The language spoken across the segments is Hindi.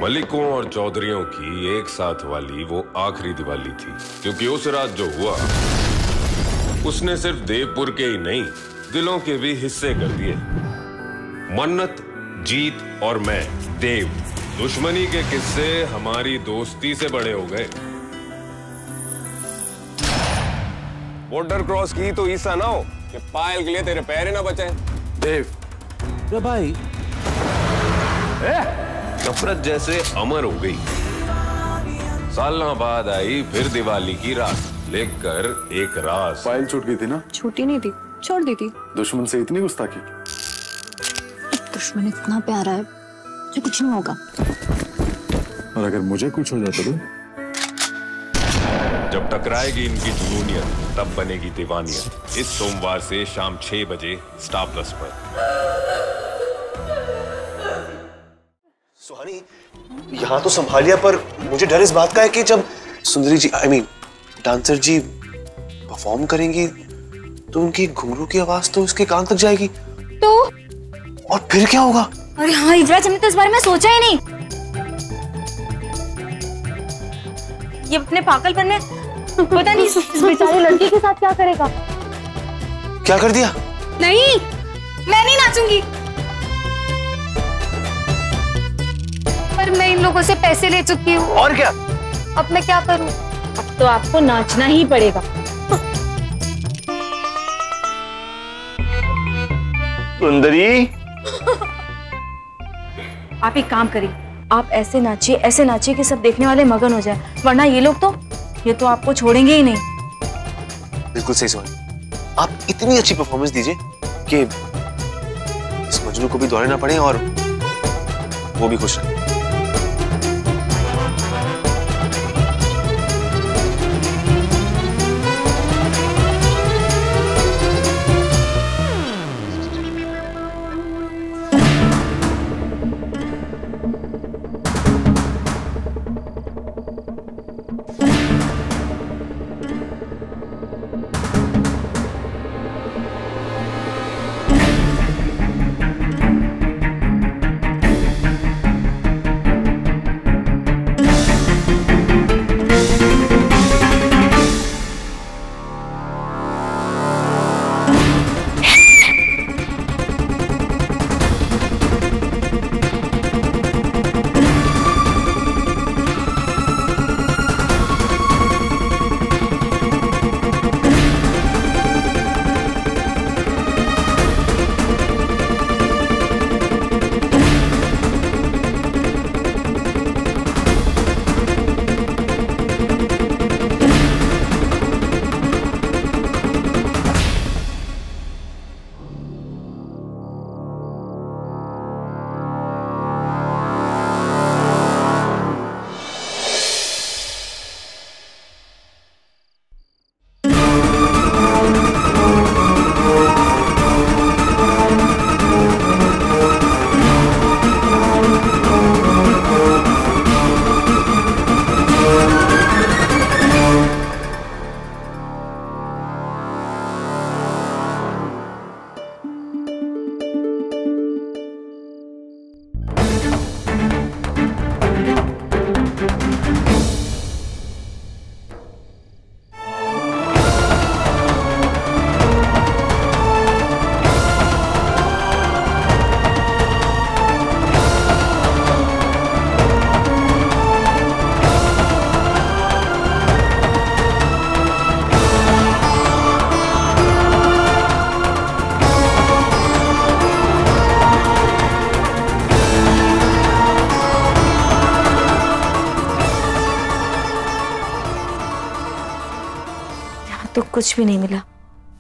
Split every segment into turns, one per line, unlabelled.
मलिकों और चौधरियों की एक साथ वाली वो आखिरी दिवाली थी, क्योंकि उस रात जो हुआ उसने सिर्फ देवपुर के ही नहीं, दिलों के भी हिस्से कर दिए। मन्नत, जीत और मैं, देव, दुश्मनी के किस्से हमारी दोस्ती से बड़े हो गए।
बॉर्डर क्रॉस की तो ईसा ना हो कि पायल के लिए तेरे पैर ही ना बचे।
देव भाई नफरत जैसे अमर हो गई। सालों बाद आई फिर दिवाली की रात, लेकर एक राज।
पायल छूट गई थी ना?
छूटी नहीं थी, छोड़ दी थी।
दुश्मन से इतनी गुस्ताखी?
दुश्मन इतना प्यारा है जो कुछ नहीं होगा।
और अगर मुझे कुछ हो जाता तो?
जब टकराएगी इनकी जुनूनियत तब बनेगी दीवानियत। इस सोमवार से शाम 6 बजे स्टार प्लस पर।
सुहानी, यहाँ तो संभालिया, पर मुझे डर इस बात का है कि जब सुंदरी जी डांसर जी परफॉर्म करेंगी तो उनकी घुंघरू की आवाज तो उसके कान तक जाएगी।
तो
और फिर क्या होगा?
अरे हाँ युवराज, हमने तो इस बारे में सोचा ही नहीं। ये अपने पागलपन में पता नहीं इस बेचारी लड़की के साथ क्या करेगा।
क्या कर दिया?
नहीं, मैं नहीं नाचूंगी। पर मैं इन लोगों से पैसे ले चुकी हूँ।
और क्या?
अब मैं क्या करूँ? अब तो आपको नाचना ही पड़ेगा।
सुंदरी,
आप एक काम करिए, आप ऐसे नाचिए कि सब देखने वाले मगन हो जाए, वरना ये तो आपको छोड़ेंगे ही नहीं।
बिल्कुल सही सुहानी, आप इतनी अच्छी परफॉर्मेंस दीजिए कि इस मजनू को भी दौड़े ना पड़े और वो भी खुश रहे।
तो कुछ भी नहीं मिला।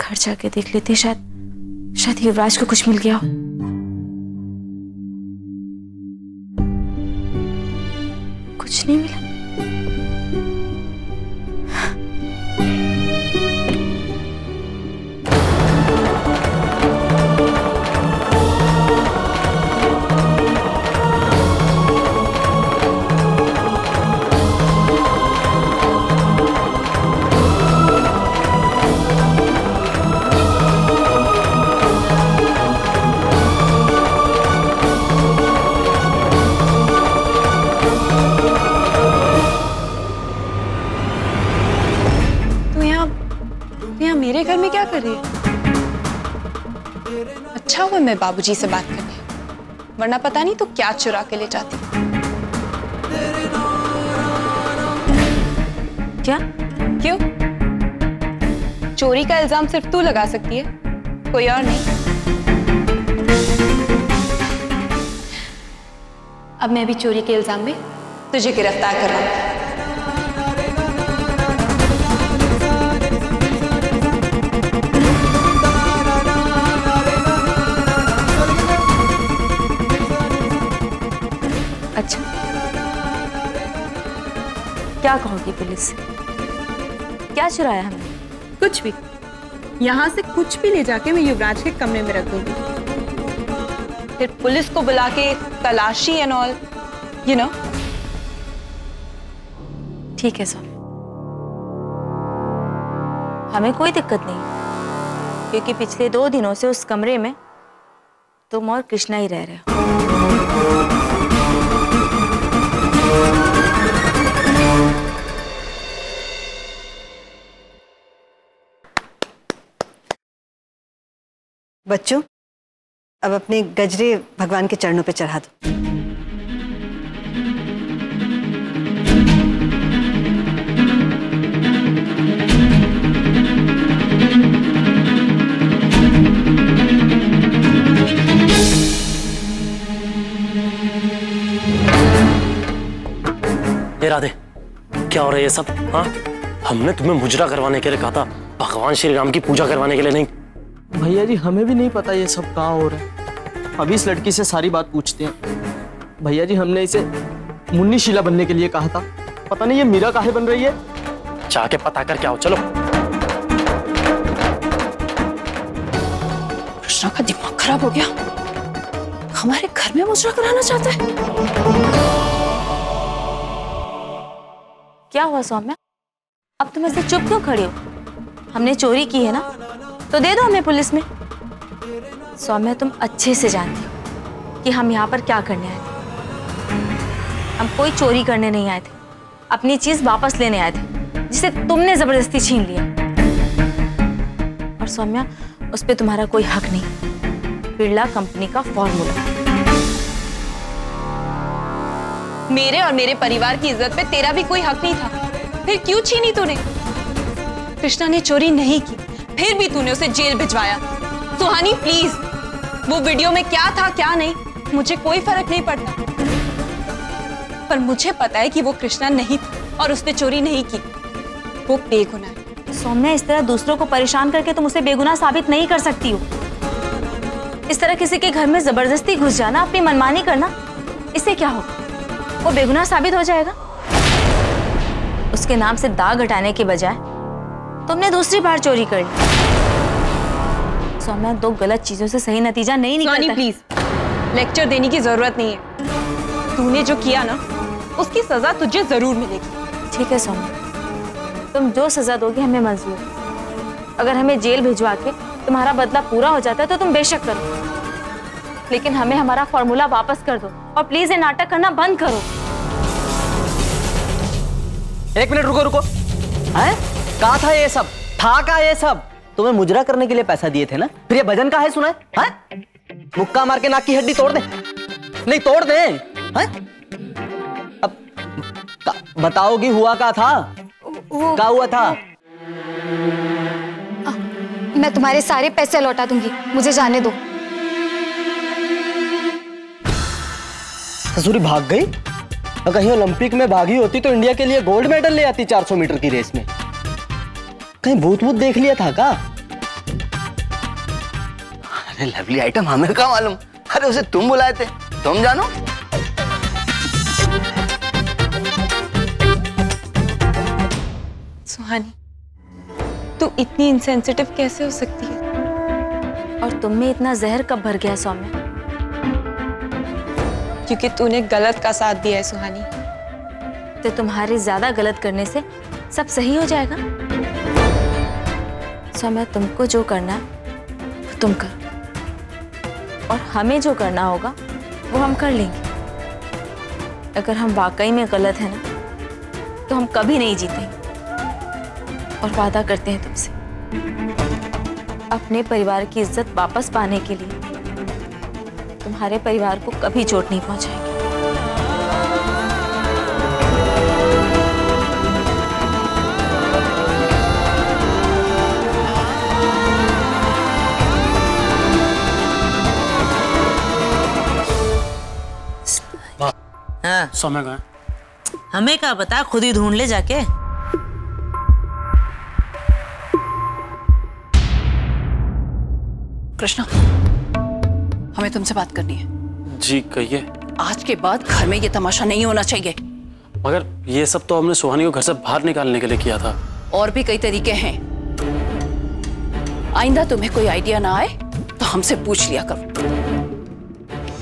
घर जाके देख लेते, शायद युवराज को कुछ मिल गया हो। कुछ नहीं मिला।
अच्छा हुआ मैं बाबूजी से बात करने, वरना पता नहीं तो क्या चुरा के ले जाती।
क्या?
क्यों? चोरी का इल्जाम सिर्फ तू लगा सकती है, कोई और नहीं। अब मैं भी चोरी के इल्जाम में तुझे गिरफ्तार कर रहा हूं।
अच्छा, क्या कहोगी पुलिस से? क्या चुराया हमने?
कुछ भी, यहाँ से कुछ भी ले जाके मैं युवराज के कमरे में रख दूंगी, फिर पुलिस को बुला के तलाशी एंड ऑल, यू नो।
ठीक है सर, हमें कोई दिक्कत नहीं, क्योंकि पिछले 2 दिनों से उस कमरे में तुम और कृष्णा ही रह रहे हो।
बच्चों, अब अपने गजरे भगवान के चरणों पे चढ़ा दो।
ये राधे, क्या हो रहा है ये सब? हाँ, हमने तुम्हें मुजरा करवाने के लिए कहा था, भगवान श्री राम की पूजा करवाने के लिए नहीं।
भैया जी, हमें भी नहीं पता ये सब कहाँ हो रहा है। अभी इस लड़की से सारी बात पूछते हैं। भैया जी, हमने इसे मुन्नी शीला बनने के लिए कहा था, पता नहीं ये मीरा काहे बन रही है।
जाके पता कर क्या हो, चलो।
कृष्णा का दिमाग खराब हो गया, हमारे घर में मुजरा कराना चाहता है।
क्या हुआ सौम्या, अब तुम ऐसे चुप क्यों खड़े हो? हमने चोरी की है ना, तो दे दो हमें पुलिस में। सौम्या, तुम अच्छे से जानती हो कि हम यहाँ पर क्या करने आए थे। हम कोई चोरी करने नहीं आए थे, अपनी चीज वापस लेने आए थे, जिसे तुमने जबरदस्ती छीन लिया। और सौम्या, उस पर तुम्हारा कोई हक नहीं। बिरला कंपनी का फॉर्मूला।
मेरे और मेरे परिवार की इज्जत पे तेरा भी कोई हक नहीं था, फिर क्यों छीनी तूने? कृष्णा ने चोरी नहीं की, फिर भी तूने उसे जेल भिजवाया। सुहानी प्लीज, वो वीडियो में क्या था क्या नहीं मुझे कोई फर्क नहीं पड़ता, पर मुझे पता है कि वो कृष्णा नहीं था और उसने चोरी नहीं की। वो बेगुनाह है।
सौम्या, इस तरह दूसरों को परेशान करके तुम उसे बेगुनाह साबित नहीं कर सकती हो। इस तरह किसी के घर में जबरदस्ती घुस जाना, अपनी मनमानी करना, इससे क्या होगा? वो बेगुनाह साबित हो जाएगा। उसके नाम से दाग हटाने के बजाय तुमने दूसरी बार चोरी कर ली। सौम्या, 2 गलत चीजों से सही नतीजा नहीं निकलता।
प्लीज, लेक्चर देने की जरूरत नहीं है। तूने जो किया ना, उसकी सजा तुझे जरूर मिलेगी।
ठीक है सौम्या, तुम जो सजा दोगे हमें मंजूर है। अगर हमें जेल भिजवा के तुम्हारा बदला पूरा हो जाता है तो तुम बेशक करो, लेकिन हमें हमारा फॉर्मूला वापस कर दो और प्लीज ये नाटक करना बंद करो।
1 मिनट रुको रुको। हैं? कहा था ये सब? था का ये सब? तुम्हें मुजरा करने के लिए पैसा दिए थे ना, फिर ये भजन काहे सुनाए? हैं? मुक्का मार के नाक की हड्डी तोड़ दे। नहीं तोड़ दे। हैं? अब बताओगी हुआ क्या था? क्या हुआ था?
मैं तुम्हारे सारे पैसे लौटा दूंगी, मुझे जाने दो।
ससुरी भाग गई? और कहीं ओलंपिक में भागी होती तो इंडिया के लिए गोल्ड मेडल ले आती 400 मीटर की रेस में। कहीं भूत भूत देख लिया था का?
अरे लवली आइटम, हमें क्या मालूम? अरे उसे तुम बुलाए थे, तुम जानो।
सुहानी, तू इतनी इनसेंसिटिव कैसे हो सकती है?
और तुम में इतना जहर कब भर गया सौम्या?
क्योंकि तूने गलत का साथ दिया है सुहानी।
तो तुम्हारे ज्यादा गलत करने से सब सही हो जाएगा? सौम्या, तुमको जो करना है वो तुम करो, और हमें जो करना होगा वो हम कर लेंगे। अगर हम वाकई में गलत है ना, तो हम कभी नहीं जीतेंगे। और वादा करते हैं तुमसे, अपने परिवार की इज्जत वापस पाने के लिए तुम्हारे परिवार को कभी चोट नहीं पहुंचाएंगे।
हाँ।
सौम्या कहाँ है?
हमें क्या पता, खुद ही ढूंढ ले जाके।
कृष्णा, हमें तुमसे बात करनी है।
जी कहिए।
आज के बाद घर में ये तमाशा नहीं होना चाहिए।
मगर ये सब तो हमने सुहानी को घर से बाहर निकालने के लिए किया था।
और भी कई तरीके हैं। आइंदा तुम्हें कोई आइडिया ना आए तो हमसे पूछ लिया करो,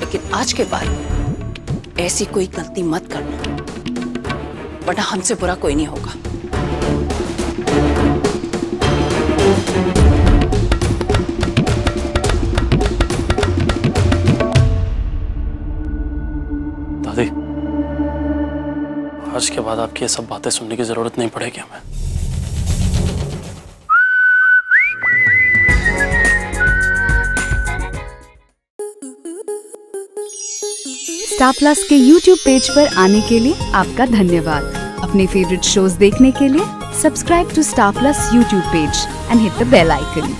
लेकिन आज के बाद ऐसी कोई गलती मत करना, वरना हमसे बुरा कोई नहीं होगा।
दादी, आज के बाद आपकी ये सब बातें सुनने की जरूरत नहीं पड़ेगी हमें।
स्टार प्लस के YouTube पेज पर आने के लिए आपका धन्यवाद। अपने फेवरेट शोज देखने के लिए subscribe to Star Plus YouTube page and hit the bell icon.